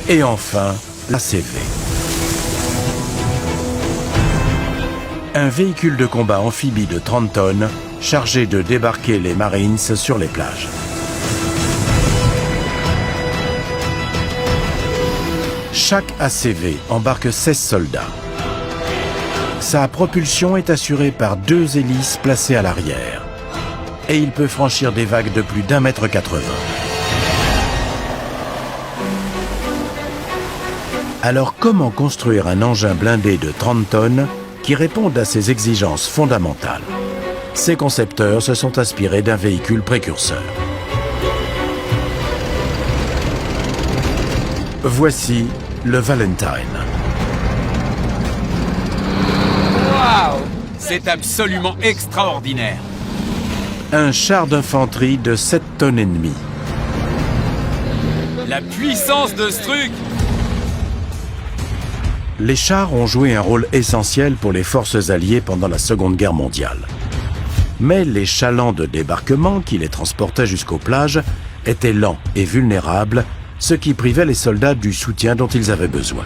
Et enfin, l'ACV. Un véhicule de combat amphibie de 30 tonnes chargé de débarquer les Marines sur les plages. Chaque ACV embarque 16 soldats. Sa propulsion est assurée par 2 hélices placées à l'arrière. Et il peut franchir des vagues de plus d'1,80 m. Alors comment construire un engin blindé de 30 tonnes qui réponde à ces exigences fondamentales? Ces concepteurs se sont inspirés d'un véhicule précurseur. Voici le Valentine. Waouh! C'est absolument extraordinaire. Un char d'infanterie de 7 tonnes et demie. La puissance de ce truc! Les chars ont joué un rôle essentiel pour les forces alliées pendant la Seconde Guerre mondiale. Mais les chalands de débarquement qui les transportaient jusqu'aux plages étaient lents et vulnérables, ce qui privait les soldats du soutien dont ils avaient besoin.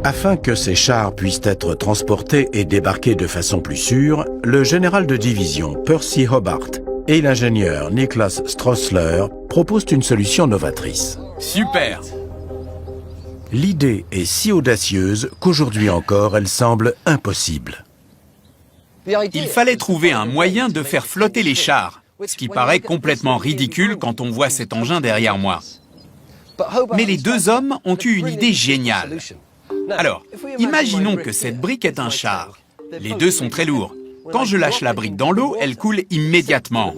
Afin que ces chars puissent être transportés et débarqués de façon plus sûre, le général de division Percy Hobart et l'ingénieur Niklas Stroessler proposent une solution novatrice. Super! L'idée est si audacieuse qu'aujourd'hui encore, elle semble impossible. Il fallait trouver un moyen de faire flotter les chars, ce qui paraît complètement ridicule quand on voit cet engin derrière moi. Mais les 2 hommes ont eu une idée géniale. Alors, imaginons que cette brique est un char. Les 2 sont très lourds. Quand je lâche la brique dans l'eau, elle coule immédiatement.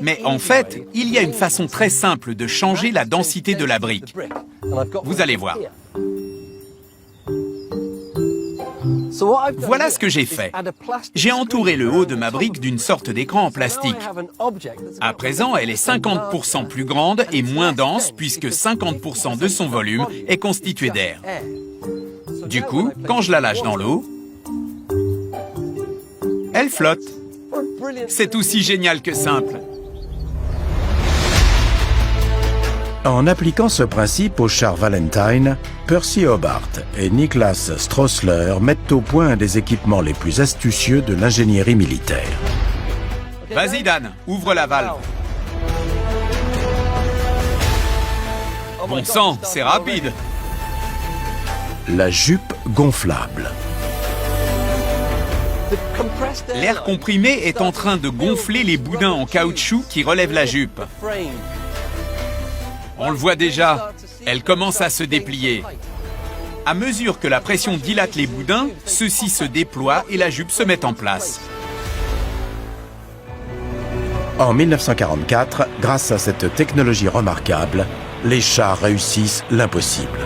Mais en fait, il y a une façon très simple de changer la densité de la brique. Vous allez voir. Voilà ce que j'ai fait. J'ai entouré le haut de ma brique d'une sorte d'écran en plastique. À présent, elle est 50% plus grande et moins dense puisque 50% de son volume est constitué d'air. Du coup, quand je la lâche dans l'eau, elle flotte. C'est aussi génial que simple. En appliquant ce principe au char Valentine, Percy Hobart et Niklas Stroessler mettent au point un des équipements les plus astucieux de l'ingénierie militaire. Vas-y Dan, ouvre la valve. Bon sang, c'est rapide. La jupe gonflable. L'air comprimé est en train de gonfler les boudins en caoutchouc qui relèvent la jupe. On le voit déjà, elle commence à se déplier. À mesure que la pression dilate les boudins, ceux-ci se déploient et la jupe se met en place. En 1944, grâce à cette technologie remarquable, les chars réussissent l'impossible.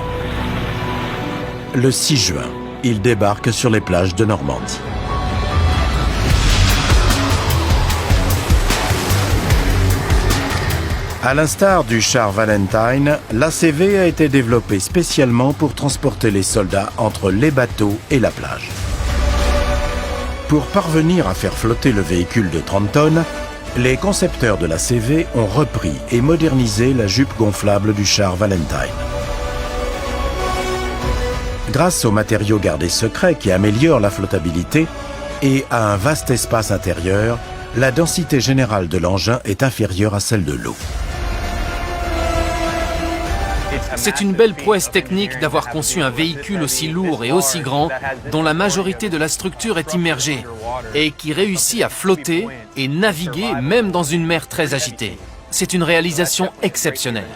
Le 6 juin, ils débarquent sur les plages de Normandie. À l'instar du char Valentine, l'ACV a été développé spécialement pour transporter les soldats entre les bateaux et la plage. Pour parvenir à faire flotter le véhicule de 30 tonnes, les concepteurs de l'ACV ont repris et modernisé la jupe gonflable du char Valentine. Grâce aux matériaux gardés secrets qui améliorent la flottabilité et à un vaste espace intérieur, la densité générale de l'engin est inférieure à celle de l'eau. C'est une belle prouesse technique d'avoir conçu un véhicule aussi lourd et aussi grand, dont la majorité de la structure est immergée, et qui réussit à flotter et naviguer même dans une mer très agitée. C'est une réalisation exceptionnelle.